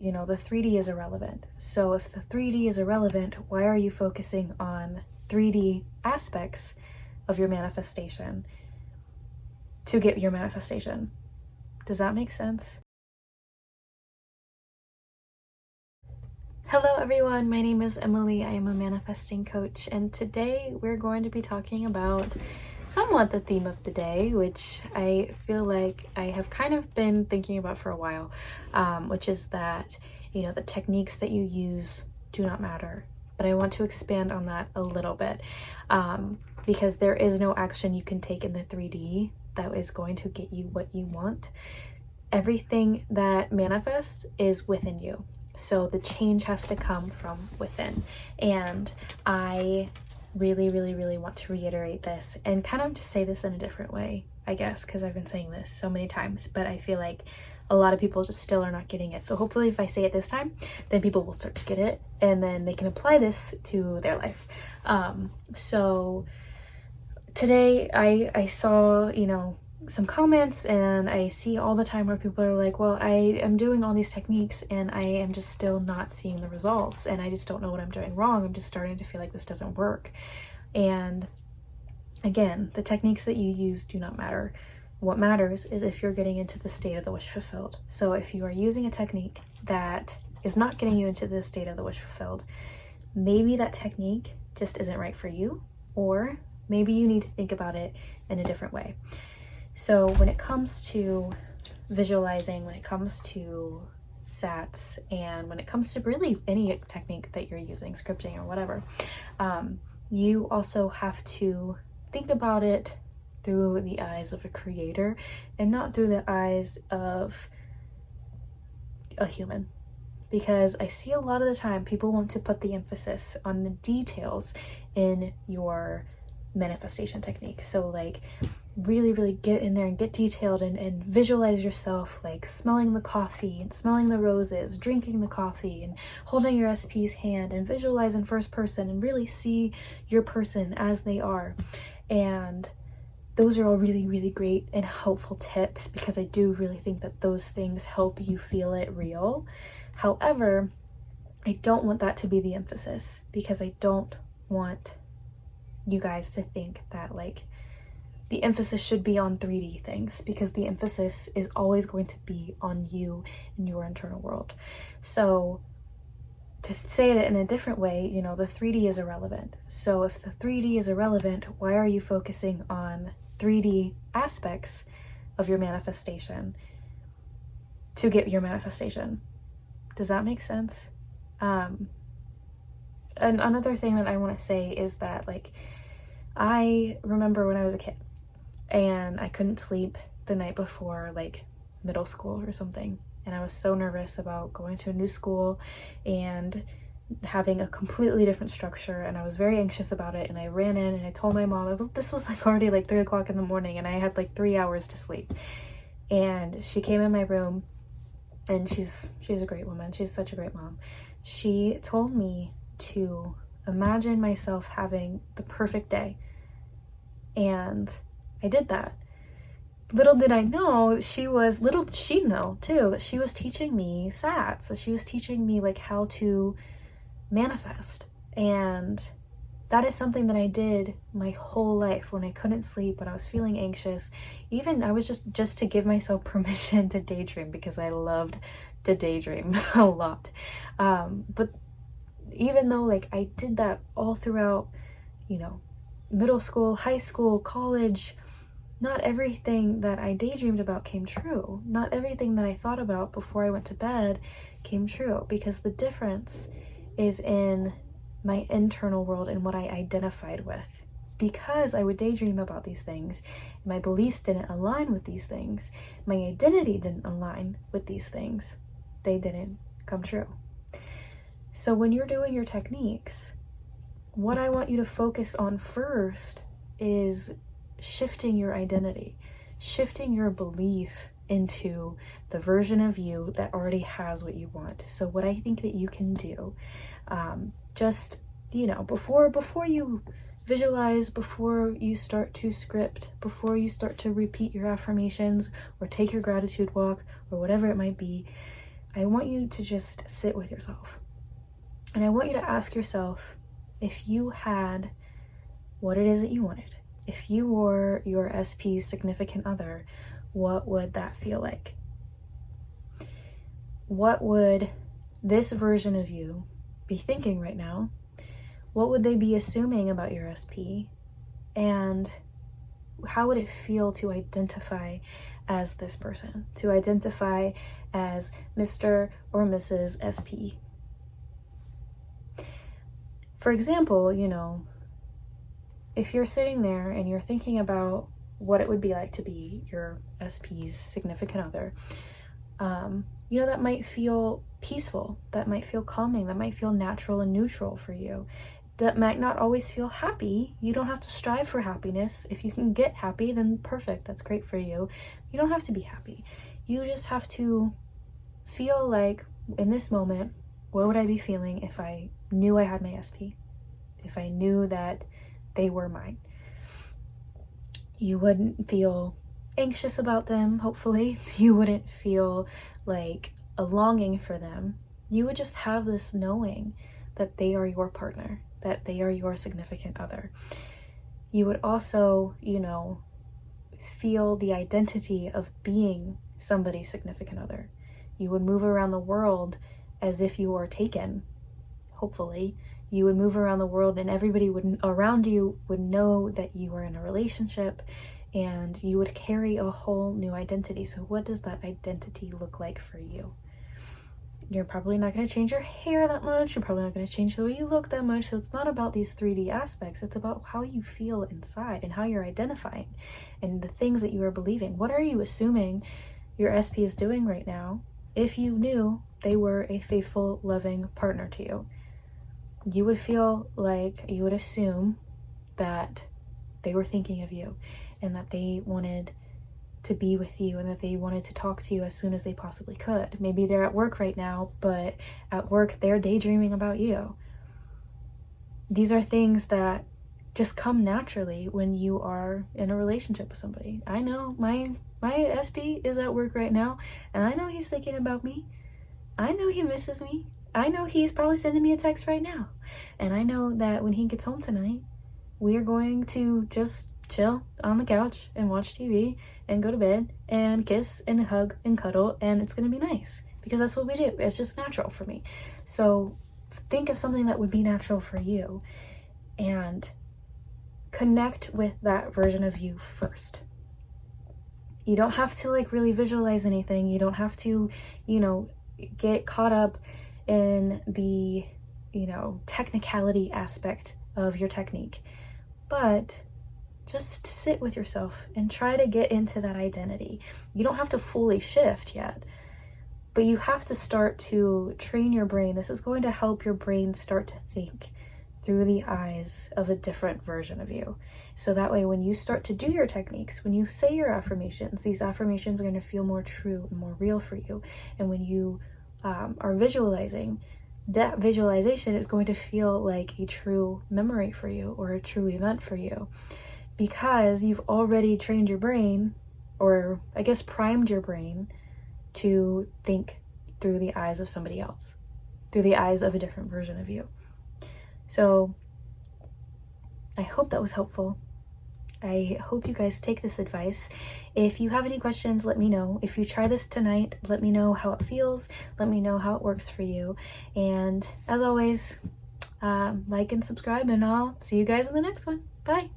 the 3D is irrelevant. So if the 3D is irrelevant, why are you focusing on 3D aspects of your manifestation to get your manifestation? Does that make sense? Hello everyone, my name is Emilee. I am a manifesting coach, and today we're going to be talking about somewhat the theme of the day, which I feel like I have kind of been thinking about for a while, which is that, the techniques that you use do not matter. But I want to expand on that a little bit, because there is no action you can take in the 3D that is going to get you what you want. Everything that manifests is within you. So the change has to come from within. And I really, really, really want to reiterate this and kind of just say this in a different way, I guess, because I've been saying this so many times, but I feel like a lot of people just still are not getting it. So hopefully if I say it this time, then people will start to get it and then they can apply this to their life. So today I saw, some comments, and I see all the time where people are like, well, I am doing all these techniques and I am just still not seeing the results, and I just don't know what I'm doing wrong. I'm just starting to feel like this doesn't work. And again, the techniques that you use do not matter. What matters is if you're getting into the state of the wish fulfilled. So if you are using a technique that is not getting you into the state of the wish fulfilled, maybe that technique just isn't right for you, or maybe you need to think about it in a different way. So when it comes to visualizing, when it comes to SATs, and when it comes to really any technique that you're using, scripting or whatever, you also have to think about it through the eyes of a creator and not through the eyes of a human. Because I see a lot of the time people want to put the emphasis on the details in your manifestation technique. So like really, really get in there and get detailed and visualize yourself like smelling the coffee and smelling the roses, drinking the coffee and holding your SP's hand, and visualize in first person and really see your person as they are. And those are all really, really great and helpful tips, because I do really think that those things help you feel it real. However, I don't want that to be the emphasis, because I don't want you guys to think that like the emphasis should be on 3D things, because the emphasis is always going to be on you and your internal world. So to say it in a different way, the 3D is irrelevant. So if the 3D is irrelevant, why are you focusing on 3D aspects of your manifestation to get your manifestation? Does that make sense? And another thing that I want to say is that, like, I remember when I was a kid and I couldn't sleep the night before, like middle school or something, and I was so nervous about going to a new school and having a completely different structure, and I was very anxious about it. And I ran in and I told my mom, this was like already like 3 o'clock in the morning, and I had like 3 hours to sleep. And she came in my room, and she's a great woman. She's such a great mom. She told me to imagine myself having the perfect day. And I did that. Little did I know, little did she know too, that she was teaching me SATs, that she was teaching me like how to manifest. And that is something that I did my whole life when I couldn't sleep, when I was feeling anxious. Even I was just to give myself permission to daydream, because I loved to daydream a lot. But even though like I did that all throughout, middle school, high school, college, not everything that I daydreamed about came true. Not everything that I thought about before I went to bed came true, because the difference is in my internal world and what I identified with. Because I would daydream about these things, my beliefs didn't align with these things, my identity didn't align with these things, they didn't come true. So when you're doing your techniques, what I want you to focus on first is shifting your identity, shifting your belief into the version of you that already has what you want. So what I think that you can do, before you visualize, before you start to script, before you start to repeat your affirmations or take your gratitude walk or whatever it might be, I want you to just sit with yourself. And I want you to ask yourself, if you had what it is that you wanted, if you were your SP's significant other, what would that feel like? What would this version of you be thinking right now? What would they be assuming about your SP? And how would it feel to identify as this person, to identify as Mr. or Mrs. SP? For example, if you're sitting there and you're thinking about what it would be like to be your SP's significant other, that might feel peaceful, that might feel calming, that might feel natural and neutral for you. That might not always feel happy. You don't have to strive for happiness. If you can get happy, then perfect, that's great for you. You don't have to be happy. You just have to feel like, in this moment, what would I be feeling if I knew I had my SP? If I knew that they were mine? You wouldn't feel anxious about them, hopefully. You wouldn't feel like a longing for them. You would just have this knowing that they are your partner, that they are your significant other. You would also, feel the identity of being somebody's significant other. You would move around the world as if you were taken, hopefully. You would move around the world and everybody around you would know that you were in a relationship, and you would carry a whole new identity. So what does that identity look like for you? You're probably not going to change your hair that much. You're probably not going to change the way you look that much. So it's not about these 3D aspects. It's about how you feel inside and how you're identifying and the things that you are believing. What are you assuming your SP is doing right now if you knew they were a faithful, loving partner to you? You would feel like, you would assume that they were thinking of you and that they wanted to be with you and that they wanted to talk to you as soon as they possibly could. Maybe they're at work right now, but at work they're daydreaming about you. These are things that just come naturally when you are in a relationship with somebody. I know my SP is at work right now, and I know he's thinking about me. I know he misses me. I know he's probably sending me a text right now. And I know that when he gets home tonight, we are going to just chill on the couch and watch TV and go to bed and kiss and hug and cuddle, and it's going to be nice because that's what we do. It's just natural for me. So think of something that would be natural for you and connect with that version of you first. You don't have to really visualize anything. You don't have to, get caught up in the, technicality aspect of your technique. But just sit with yourself and try to get into that identity. You don't have to fully shift yet, but you have to start to train your brain. This is going to help your brain start to think through the eyes of a different version of you. So that way, when you start to do your techniques, when you say your affirmations, these affirmations are going to feel more true and more real for you. And when you are visualizing, that visualization is going to feel like a true memory for you or a true event for you, because you've already trained your brain, or I guess primed your brain, to think through the eyes of somebody else, through the eyes of a different version of you. So I hope that was helpful. I hope you guys take this advice. If you have any questions, let me know. If you try this tonight, let me know how it feels. Let me know how it works for you. And as always, like and subscribe, and I'll see you guys in the next one. Bye.